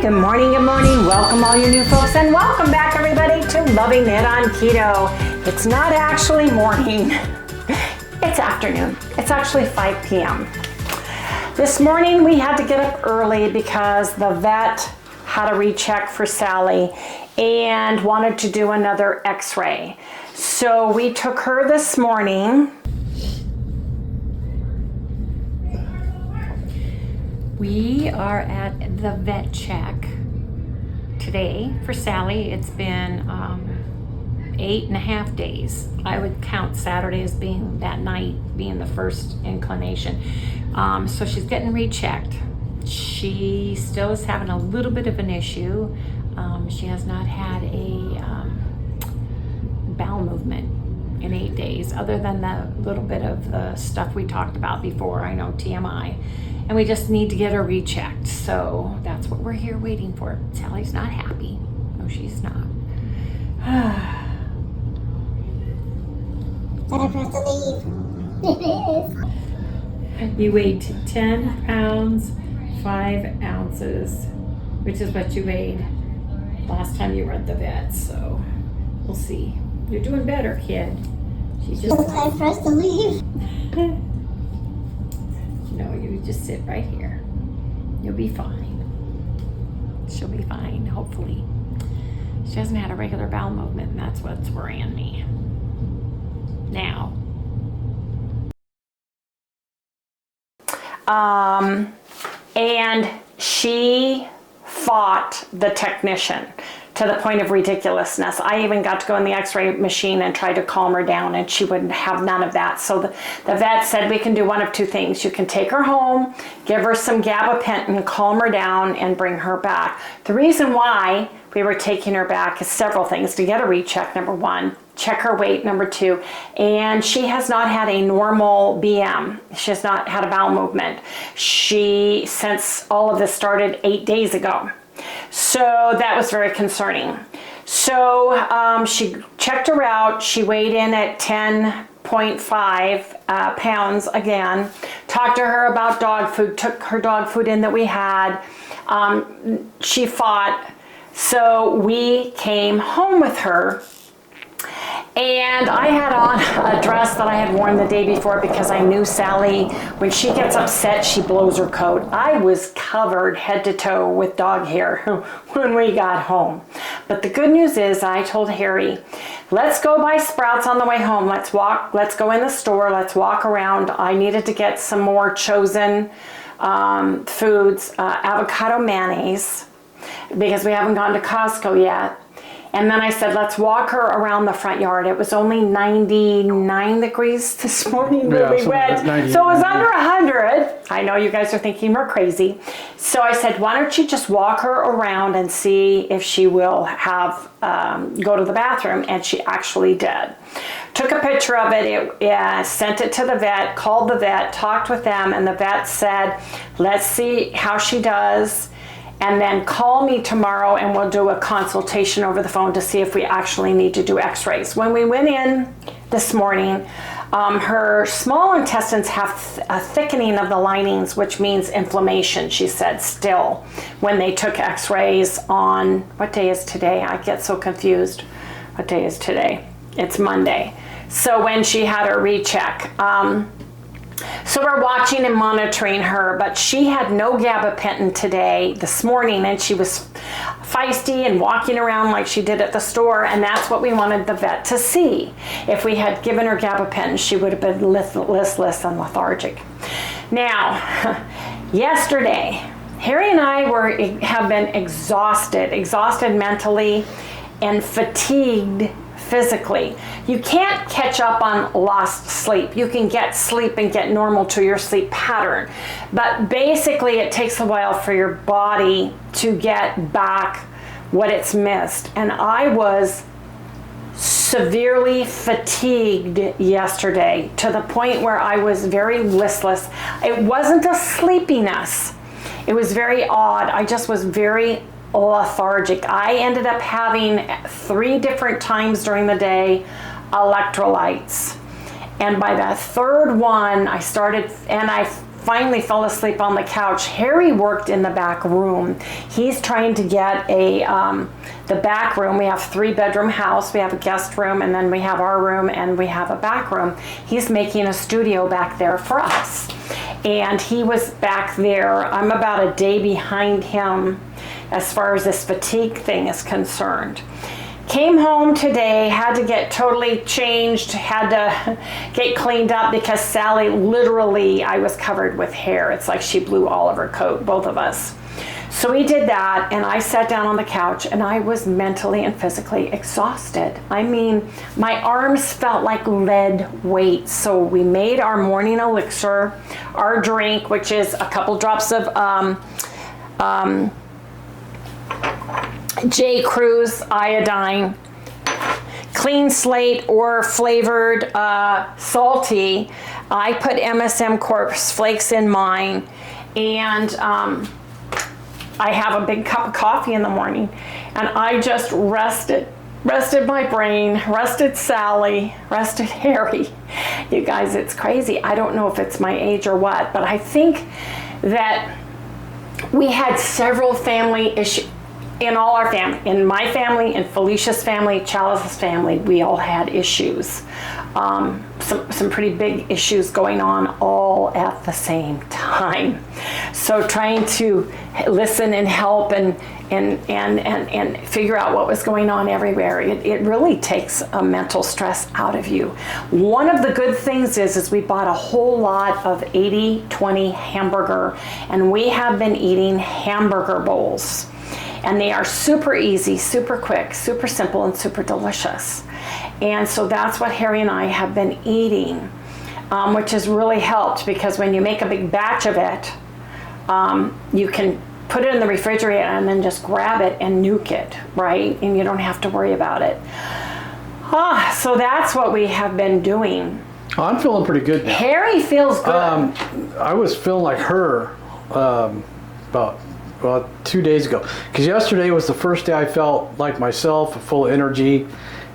Good morning, welcome all you new folks, and welcome back everybody to Loving It on Keto. It's not actually morning, it's afternoon. It's actually 5 p.m. This morning we had to get up early because the vet had a recheck for Sally and wanted to do another x-ray. So we took her this morning. We are at the vet check today for Sally. It's been 8.5 days. I would count Saturday as being that night, being the first inclination. So she's getting rechecked. She still is having a little bit of an issue. She has not had a bowel movement in 8 days, other than the little bit of the stuff we talked about before. I know, TMI. And we just need to get her rechecked. So that's what we're here waiting for. Sally's not happy. No, she's not. Better for us to leave. You weighed 10 pounds, 5 ounces, which is what you weighed last time you were at the vet. So we'll see. You're doing better, kid. She's just... It's time for us to leave. No, you just sit right here. You'll be fine. She'll be fine, hopefully. She hasn't had a regular bowel movement, and that's what's worrying me. Now. And she fought the technician to the point of ridiculousness. I even got to go in the x-ray machine and try to calm her down, and she wouldn't have none of that. So the vet said we can do one of two things. You can take her home, give her some gabapentin, calm her down, and bring her back. The reason why we were taking her back is several things. To get a recheck, number one, check her weight, number two, and she has not had a normal BM. She has not had a bowel movement. Since all of this started 8 days ago. So that was very concerning. So she checked her out. She weighed in at 10.5 pounds again. Talked to her about dog food, took her dog food in that we had. She fought. So we came home with her. And I had on a dress that I had worn the day before because I knew Sally, when she gets upset, she blows her coat. I was covered head to toe with dog hair when we got home. But the good news is I told Harry, let's go buy Sprouts on the way home. Let's go in the store, let's walk around. I needed to get some more chosen foods, avocado mayonnaise, because we haven't gone to Costco yet. And then I said, let's walk her around the front yard. It was only 99 degrees this morning when we went. So it was under 100. I know you guys are thinking we're crazy. So I said, why don't you just walk her around and see if she will have go to the bathroom? And she actually did. Took a picture of it, sent it to the vet, called the vet, talked with them, and the vet said, let's see how she does. And then call me tomorrow and we'll do a consultation over the phone to see if we actually need to do x-rays. When we went in this morning, her small intestines have a thickening of the linings, which means inflammation, she said, still. When they took x-rays on, what day is today? I get so confused. What day is today? It's Monday. So when she had her recheck. So we're watching and monitoring her, but she had no gabapentin this morning, and she was feisty and walking around like she did at the store, and that's what we wanted the vet to see. If we had given her gabapentin, she would have been listless and lethargic. Now, yesterday, Harry and I have been exhausted mentally and fatigued physically. You can't catch up on lost sleep. You can get sleep and get normal to your sleep pattern. But basically it takes a while for your body to get back what it's missed. And I was severely fatigued yesterday to the point where I was very listless. It wasn't a sleepiness. It was very odd. I just was very lethargic. I ended up having 3 different times during the day electrolytes. And by the third one, I started, and I finally fell asleep on the couch. Harry worked in the back room. He's trying to get the back room. We have 3-bedroom house. We have a guest room, and then we have our room, and we have a back room. He's making a studio back there for us. And he was back there. I'm about a day behind him as far as this fatigue thing is concerned. Came home today, had to get totally changed, had to get cleaned up because Sally, literally, I was covered with hair. It's like she blew all of her coat, both of us. So we did that, and I sat down on the couch, and I was mentally and physically exhausted. I mean, my arms felt like lead weight. So we made our morning elixir, our drink, which is a couple drops of J. Crew's iodine, clean slate or flavored salty. I put MSM Corpse Flakes in mine, and I have a big cup of coffee in the morning, and I just rested my brain, rested Sally, rested Harry. You guys, it's crazy. I don't know if it's my age or what, but I think that we had several family issues. In all our family, in my family, in Felicia's family, Chalice's family, we all had issues. Some pretty big issues going on all at the same time. So trying to listen and help and figure out what was going on everywhere, it really takes a mental stress out of you. One of the good things is we bought a whole lot of 80/20 hamburger, and we have been eating hamburger bowls. And they are super easy, super quick, super simple, and super delicious. And so that's what Harry and I have been eating, which has really helped, because when you make a big batch of it, you can put it in the refrigerator and then just grab it and nuke it, right? And you don't have to worry about it. So that's what we have been doing. I'm feeling pretty good now. Harry feels good. I was feeling like her about 2 days ago, because yesterday was the first day I felt like myself, full of energy,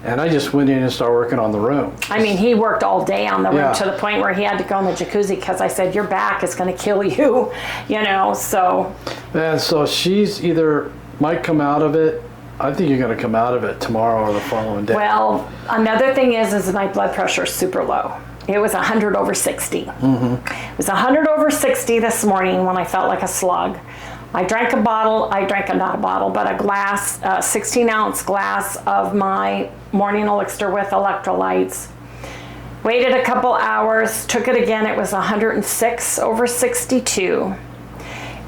and I just went in and started working on the room. I mean, he worked all day on the room to the point where he had to go in the jacuzzi because I said, your back is going to kill you, you know, so. And so she's either might come out of it. I think you're going to come out of it tomorrow or the following day. Well, another thing is my blood pressure is super low. It was 100/60. It was 100/60 this morning when I felt like a slug. I drank a glass, 16-ounce glass of my morning elixir with electrolytes. Waited a couple hours, took it again, it was 106/62.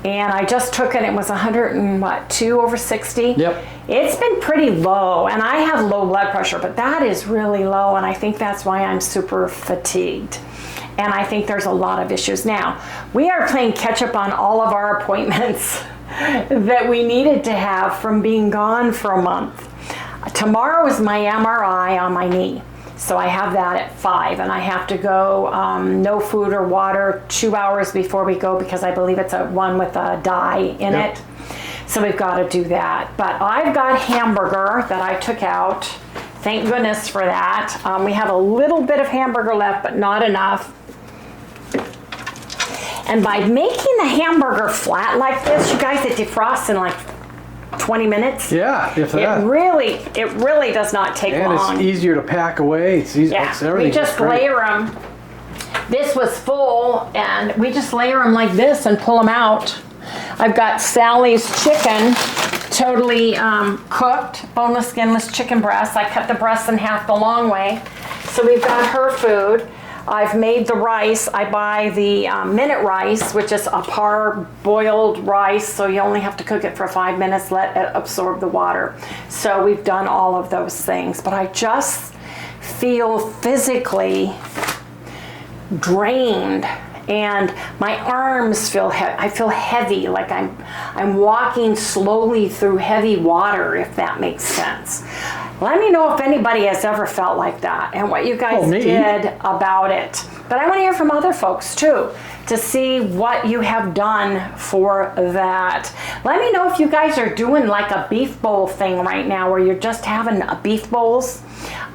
And I just took it, it was 102/60? Yep. It's been pretty low, and I have low blood pressure, but that is really low, and I think that's why I'm super fatigued. And I think there's a lot of issues. Now, we are playing catch up on all of our appointments that we needed to have from being gone for a month. Tomorrow is my MRI on my knee. So I have that at 5, and I have to go no food or water 2 hours before we go, because I believe it's one with a dye in it. So we've got to do that. But I've got hamburger that I took out. Thank goodness for that. We have a little bit of hamburger left, but not enough. And by making the hamburger flat like this, you guys, it defrosts in like 20 minutes. Yeah, if that. It really does not take long. And it's easier to pack away. It's easy. Yeah, It's we just layer them. This was full, and we just layer them like this and pull them out. I've got Sally's chicken, totally cooked, boneless, skinless chicken breast. I cut the breast in half the long way. So we've got her food. I've made the rice. I buy the minute rice, which is a par-boiled rice, so you only have to cook it for 5 minutes, let it absorb the water. So we've done all of those things, but I just feel physically drained, and my arms feel heavy. I feel heavy, like I'm walking slowly through heavy water, if that makes sense. Let me know if anybody has ever felt like that and what you guys did about it. But I want to hear from other folks too, to see what you have done for that. Let me know if you guys are doing like a beef bowl thing right now, where you're just having beef bowls.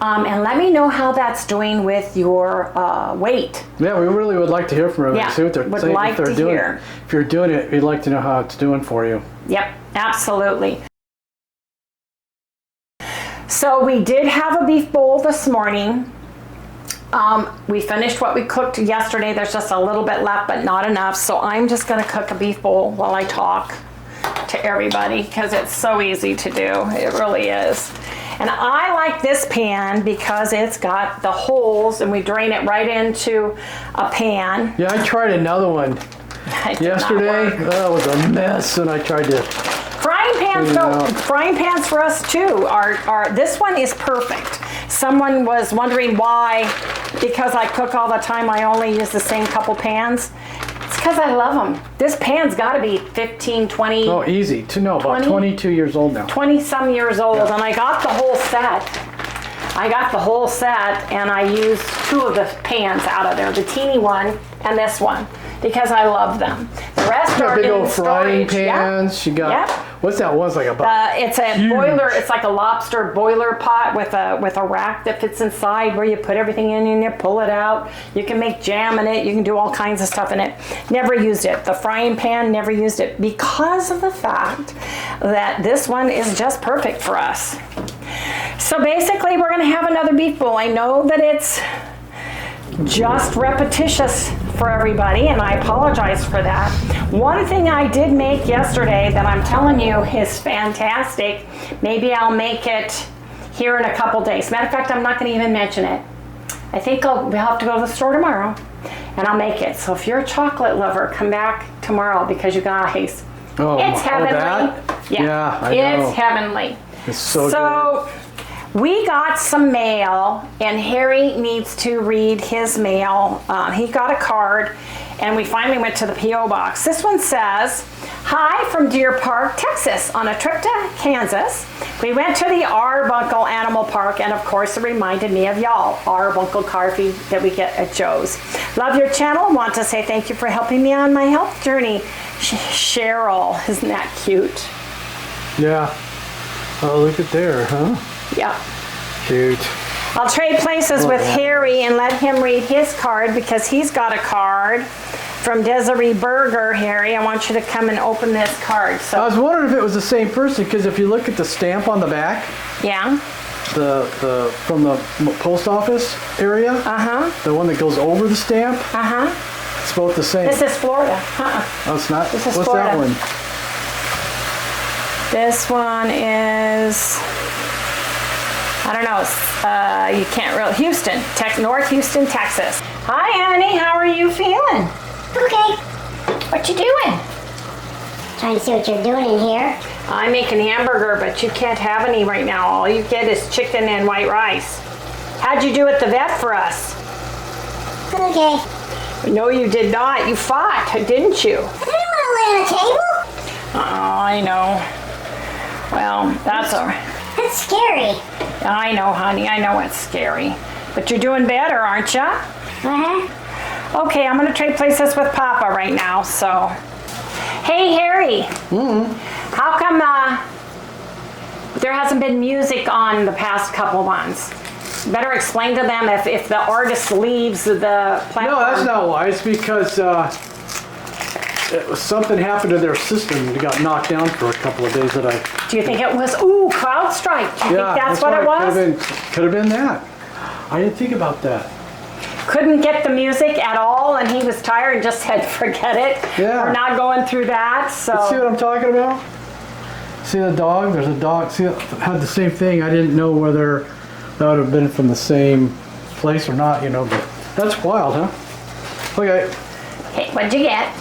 And let me know how that's doing with your weight. Yeah, we really would like to hear from everybody. Yeah, See what they're would saying, like if they're to doing hear. it. If you're doing it, we'd like to know how it's doing for you. Yep, absolutely. So we did have a beef bowl this morning. We finished what we cooked yesterday. There's just a little bit left, but not enough. So I'm just gonna cook a beef bowl while I talk to everybody because it's so easy to do. It really is. And I like this pan because it's got the holes and we drain it right into a pan. Yeah, I tried another one It did not yesterday. work. That was a mess, and I tried to. Frying pans, Clean it though, out. frying pans for us too are this one is perfect. Someone was wondering why, because I cook all the time, I only use the same couple pans. It's because I love them. This pan's got to be 15, 20, Oh, easy to know. About 20? 22 years old now. 20 some years old, and I got the whole set. I got the whole set, and I used 2 of the pans out of there, the teeny one and this one, because I love them. The rest are Big in old frying storage. Yep. pans. She got. Yep. What's that? One's like about. It's a Huge. boiler. It's like a lobster boiler pot with a rack that fits inside where you put everything in and you pull it out. You can make jam in it. You can do all kinds of stuff in it. Never used it. The frying pan, never used it because of the fact that this one is just perfect for us. So basically, we're going to have another beef bowl. I know that it's just repetitious for everybody, and I apologize for that. One thing I did make yesterday that I'm telling you is fantastic. Maybe I'll make it here in a couple days. Matter of fact, I'm not going to even mention it. I think we'll have to go to the store tomorrow and I'll make it. So if you're a chocolate lover, come back tomorrow because you guys, it's heavenly. That? Yeah, I know. It's heavenly. It's so So we got some mail, and Harry needs to read his mail. He got a card, and we finally went to the P.O. box. This one says, "Hi from Deer Park, Texas. On a trip to Kansas, we went to the Arbuncle Animal Park, and of course it reminded me of y'all, Arbuncle coffee that we get at Joe's. Love your channel. Want to say thank you for helping me on my health journey. Cheryl." Isn't that cute? Yeah. Oh, look at there, huh? Yeah. Cute. I'll trade places with Harry and let him read his card because he's got a card from Desiree Berger. Harry, I want you to come and open this card. I So, was wondering if it was the same person because if you look at the stamp on the back, yeah. the from the post office area, the one that goes over the stamp, it's both the same. This is Florida. Oh, it's not. This is What's Florida. that one? This one is, I don't know, you can't really, Houston, North Houston, Texas. Hi, honey, how are you feeling? Okay. What you doing? Trying to see what you're doing in here. I'm making hamburger, but you can't have any right now. All you get is chicken and white rice. How'd you do at the vet for us? Okay. No, you did not. You fought, didn't you? I didn't want to lay on a table. Oh, I know. Well, that's all right. That's scary. I know, honey. I know it's scary. But you're doing better, aren't you? Uh-huh. Okay, I'm going to trade places with Papa right now, so. Hey, Harry. How come there hasn't been music on the past couple months? Better explain to them if the artist leaves the platform. No, that's not why. It's because something happened to their system. It got knocked down for a couple of days. Do you think it was, cloud strike? Do you think that's what it was? Could have been that. I didn't think about that. Couldn't get the music at all, and he was tired and just said, forget it. Yeah. We're not going through that, so. See what I'm talking about? See the dog? There's a dog. See, it had the same thing. I didn't know whether that would have been from the same place or not, but that's wild, huh? Okay. Okay, what'd you get?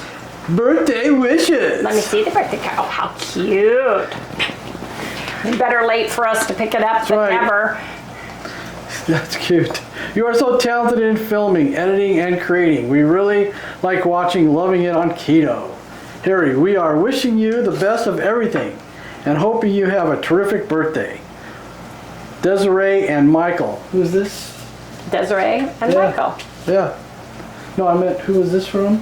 Birthday wishes. Let me see the birthday card. Oh, how cute. Better late for us to pick it up than right. never. That's cute. You are so talented in filming, editing, and creating. We really like watching Loving It on Keto. Harry, we are wishing you the best of everything and hoping you have a terrific birthday. Desiree and Michael. Who's this? Desiree and Michael. Yeah. No, I meant who is this from?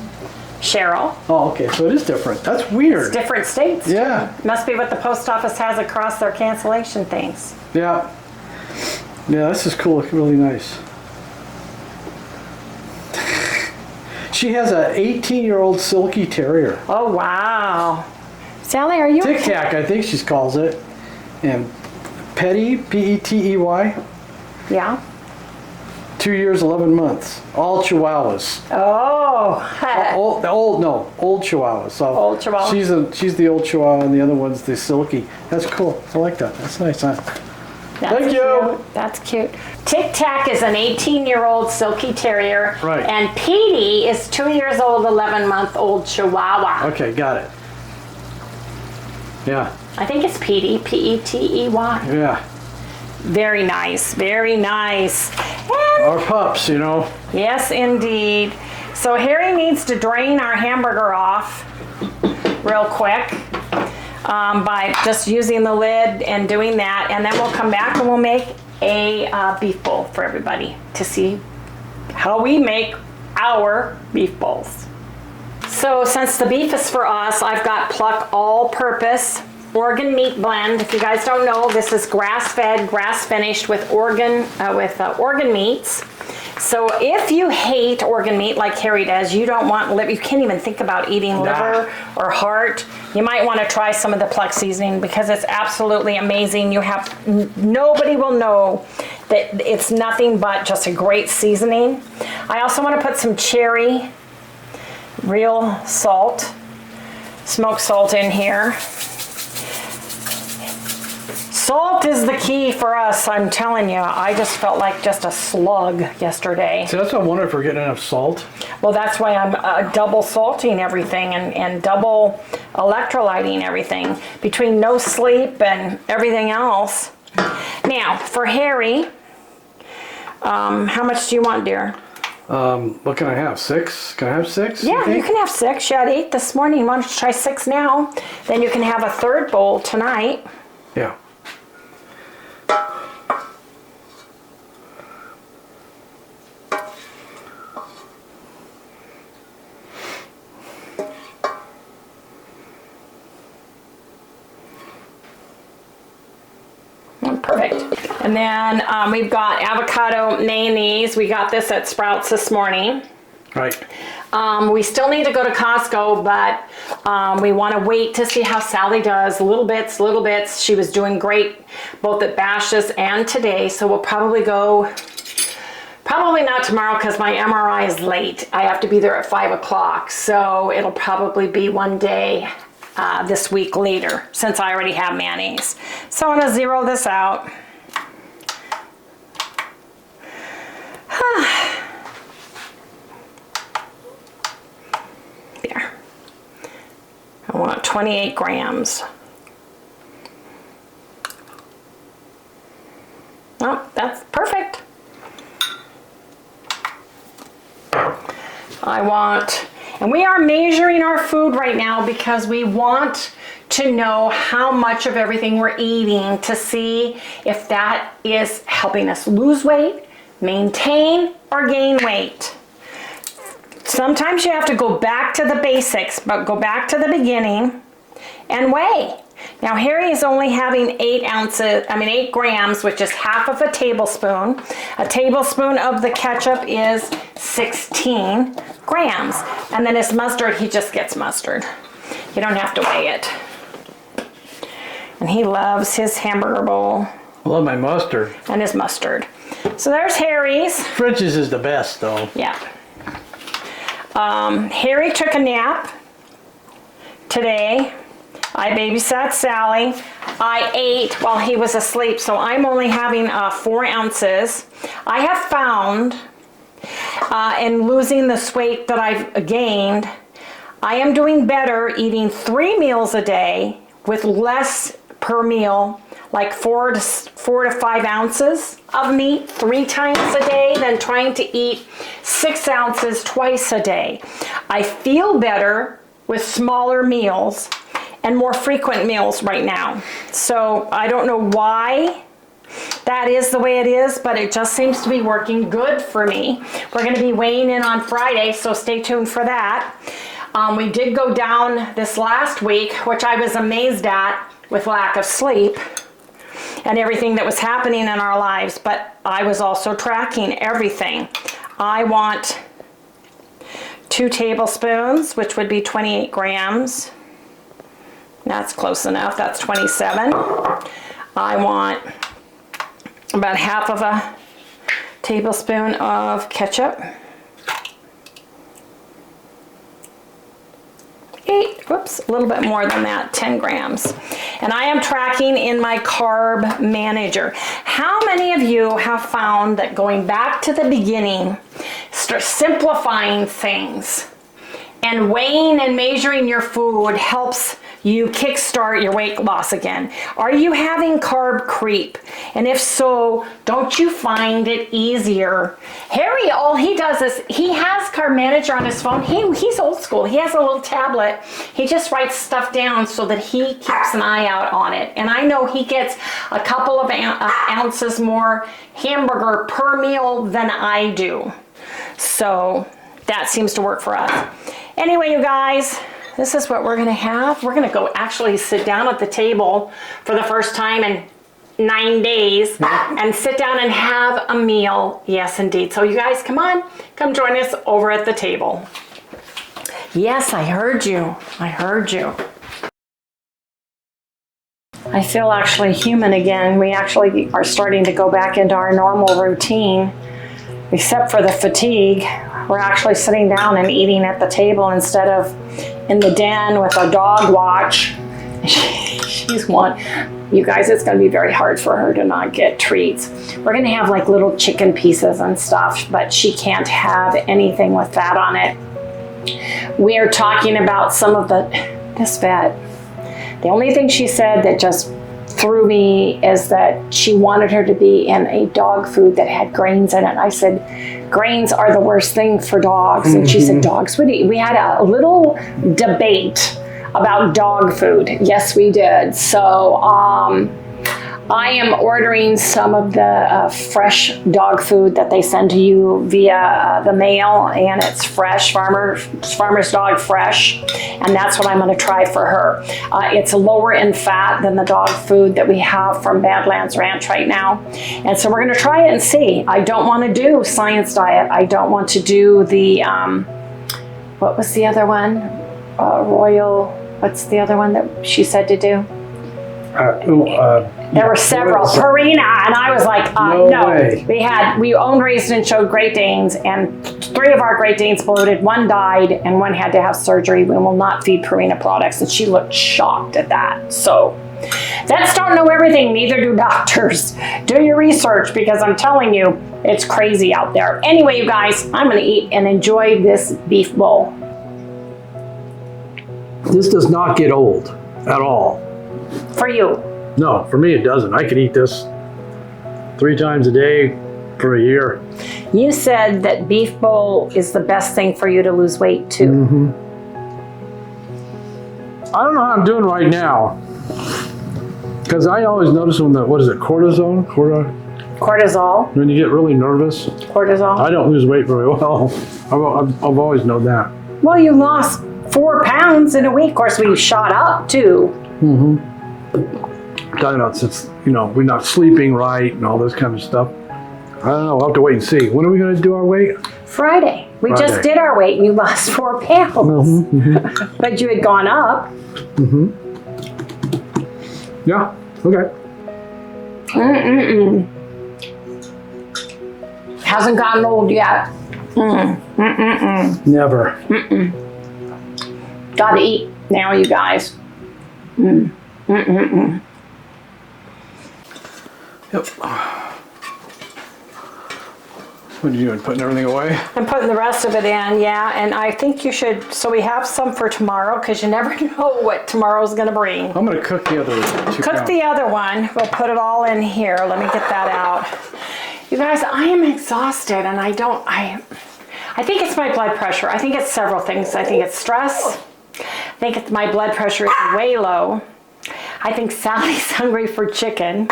Cheryl. Oh, okay. So it is different. That's weird. It's different states. Yeah. Must be what the post office has across their cancellation things. Yeah. Yeah, this is cool. It's really nice. She has a 18-year-old silky terrier. Oh, wow. Sally, are you Tic Tac, I think she calls it. And Petty, P-E-T-E-Y. Yeah. 2 years, 11 months. All Chihuahuas. Oh. Old Chihuahuas. So Old Chihuahua. She's the old Chihuahua, and the other one's the silky. That's cool. I like that. That's nice, huh? Thank you. That's cute. Tic Tac is an 18-year-old silky terrier. Right. And Petey is 2 years old, 11-month-old Chihuahua. Okay, got it. Yeah. I think it's Petey, P-E-T-E-Y. Yeah. Very nice, very nice. And Our pups, you know. yes, indeed. So Harry needs to drain our hamburger off real quick by just using the lid and doing that. And then we'll come back and we'll make a beef bowl for everybody to see how we make our beef bowls. So since the beef is for us, I've got Pluck all-purpose organ meat blend. If you guys don't know, this is grass-fed, grass-finished with organ meats. So if you hate organ meat like Harry does, you don't want liver, you can't even think about eating liver or heart, you might want to try some of the Pluck seasoning because it's absolutely amazing. You have, nobody will know that it's nothing but just a great seasoning. I also want to put some cherry, real salt, smoked salt in here. Salt is the key for us, I'm telling you. I just felt like just a slug yesterday. See, that's what I wonder if we're getting enough salt. Well, that's why I'm double salting everything and double electrolyting everything between no sleep and everything else. Now, for Harry, how much do you want, dear? What can I have? 6? Can I have 6? Yeah, you can have 6. She had 8 this morning. Why don't you try 6 now? Then you can have a third bowl tonight. Yeah. Perfect. And then we've got avocado mayonnaise. We got this at Sprouts this morning. Right. We still need to go to Costco, but we want to wait to see how Sally does. Little bits, little bits. She was doing great both at Bash's and today, so we'll probably go, probably not tomorrow because my MRI is late. I have to be there at 5 o'clock, so it'll probably be one day this week later since I already have mayonnaise. So I'm going to zero this out. There. I want 28 grams. Oh, that's perfect. I want, and we are measuring our food right now because we want to know how much of everything we're eating to see if that is helping us lose weight, maintain, or gain weight. Sometimes you have to go back to the basics, but go back to the beginning and weigh. Now Harry is only having 8 grams, which is half of a tablespoon. A tablespoon of the ketchup is 16 grams. And then his mustard, he just gets mustard. You don't have to weigh it. And he loves his hamburger bowl. I love my mustard. And his mustard. So there's Harry's. French's is the best, though. Yeah. Harry took a nap today. I babysat Sally. I ate while he was asleep, so I'm only having 4 ounces. I have found in losing this weight that I've gained, I am doing better eating 3 meals a day with less per meal, like 4 to 5 ounces of meat 3 times a day than trying to eat 6 ounces twice a day. I feel better with smaller meals and more frequent meals right now. So I don't know why that is the way it is, but it just seems to be working good for me. We're gonna be weighing in on Friday, so stay tuned for that. We did go down this last week, which I was amazed at with lack of sleep. and everything that was happening in our lives, but I was also tracking everything. I want 2 tablespoons, which would be 28 grams. That's close enough. That's 27. I want about half of a tablespoon of ketchup. 8, whoops, a little bit more than that, 10 grams. And I am tracking in my carb manager. How many of you have found that going back to the beginning, start simplifying things and weighing and measuring your food helps you kickstart your weight loss again? Are you having carb creep? And if so, don't you find it easier? Harry, all he does is he has Carb Manager on his phone. He's old school. He has a little tablet. He just writes stuff down so that he keeps an eye out on it. And I know he gets a couple of ounces more hamburger per meal than I do. So that seems to work for us. Anyway, you guys, this is what we're gonna have. We're gonna go actually sit down at the table for the first time in 9 days and sit down and have a meal. Yes, indeed. So you guys, come on, come join us over at the table. Yes, I heard you. I heard you. I feel actually human again. We actually are starting to go back into our normal routine, except for the fatigue. We're actually sitting down and eating at the table instead of in the den with a dog watch. She's one. You guys, it's going to be very hard for her to not get treats. We're going to have like little chicken pieces and stuff, but she can't have anything with fat on it. We are talking about some of this vet. The only thing she said that just threw me is that she wanted her to be in a dog food that had grains in it. I said, grains are the worst thing for dogs. And she said, dogs would eat. We had a little debate about dog food. Yes, we did. So I am ordering some of the fresh dog food that they send to you via the mail, and it's fresh, Farmer's Dog Fresh, and that's what I'm going to try for her. It's lower in fat than the dog food that we have from Badlands Ranch right now, and so we're going to try it and see. I don't want to do Science Diet. I don't want to do the, what was the other one? Royal, what's the other one that she said to do? There were several. Purina, and I was like, no. Way. We owned, raised, and showed Great Danes, and 3 of our Great Danes bloated. 1 died, and 1 had to have surgery. We will not feed Purina products, and she looked shocked at that. So, vets don't know everything, neither do doctors. Do your research, because I'm telling you, it's crazy out there. Anyway, you guys, I'm going to eat and enjoy this beef bowl. This does not get old at all. For you. No, for me it doesn't. I could eat this 3 times a day for a year. You said that beef bowl is the best thing for you to lose weight too. I don't know how I'm doing right now, because I always notice when the, what is it, cortisol? Cortisol. When you get really nervous. Cortisol. I don't lose weight very well. I've always known that. Well, you lost 4 pounds in a week. Of course, we shot up too. Talking about since, we're not sleeping right and all this kind of stuff. I don't know. We'll have to wait and see. When are we going to do our weight? Friday. We just did our weight and you lost 4 pounds. But you had gone up. Yeah. Okay. Hasn't gotten old yet. Never. Gotta eat now, you guys. Yep. What are you doing? Putting everything away? I'm putting the rest of it in, yeah. And I think you should, so we have some for tomorrow, because you never know what tomorrow's going to bring. I'm going to cook the other 2 Cook the other one. We'll put it all in here. Let me get that out. You guys, I am exhausted, and I think it's my blood pressure. I think it's several things. I think it's stress. I think it's my blood pressure is way low. I think Sally's hungry for chicken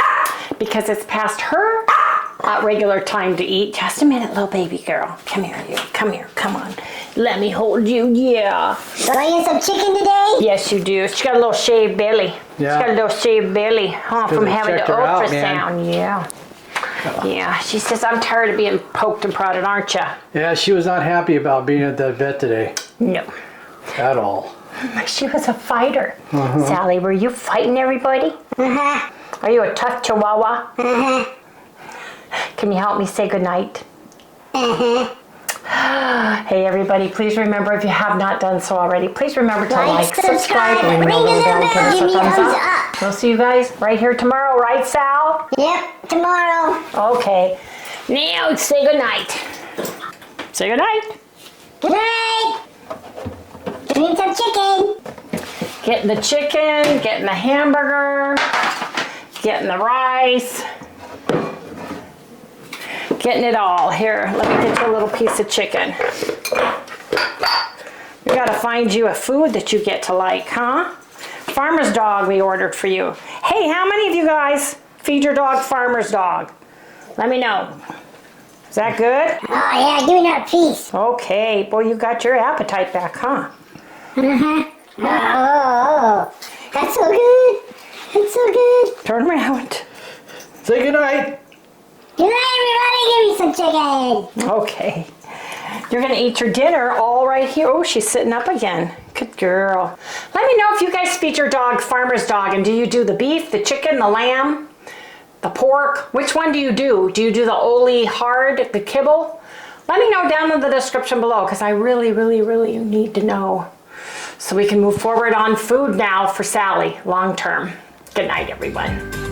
because it's past her regular time to eat. Just a minute, little baby girl. Come here, you. Come here. Come on. Let me hold you. Yeah. Do I get some chicken today? Yes, you do. She got a little shaved belly. Yeah. She's got a little shaved belly, huh, Good from to having the check her out, man. ultrasound. Yeah. Yeah, she says, I'm tired of being poked and prodded, aren't you? Yeah, she was not happy about being at that vet today No. at all. She was a fighter. Uh-huh. Sally, were you fighting everybody? Are you a tough chihuahua? Can you help me say goodnight? Hey everybody, please remember, if you have not done so already, please remember to like, subscribe, ring the little bell, give us a thumbs up. We'll see you guys right here tomorrow, right Sal? Yep, tomorrow. Okay. Now say goodnight. Say goodnight. Good night. Eating some chicken. Getting the chicken, getting the hamburger, getting the rice. Getting it all. Here, let me get you a little piece of chicken. We gotta find you a food that you get to like, huh? Farmer's dog we ordered for you. Hey, how many of you guys feed your dog Farmer's dog? Let me know. Is that good? Oh yeah, give me another piece. Okay, boy, you got your appetite back, huh? Oh, that's so good. That's so good. Turn around. Say goodnight. Good night, everybody. Give me some chicken. Okay. You're gonna eat your dinner all right here. Oh, she's sitting up again. Good girl. Let me know if you guys feed your dog Farmer's dog, and do you do the beef, the chicken, the lamb, the pork? Which one do you do? Do you do the Oli hard, the kibble? Let me know down in the description below, because I really, really, really need to know, so we can move forward on food now for Sally long term. Good night, everyone.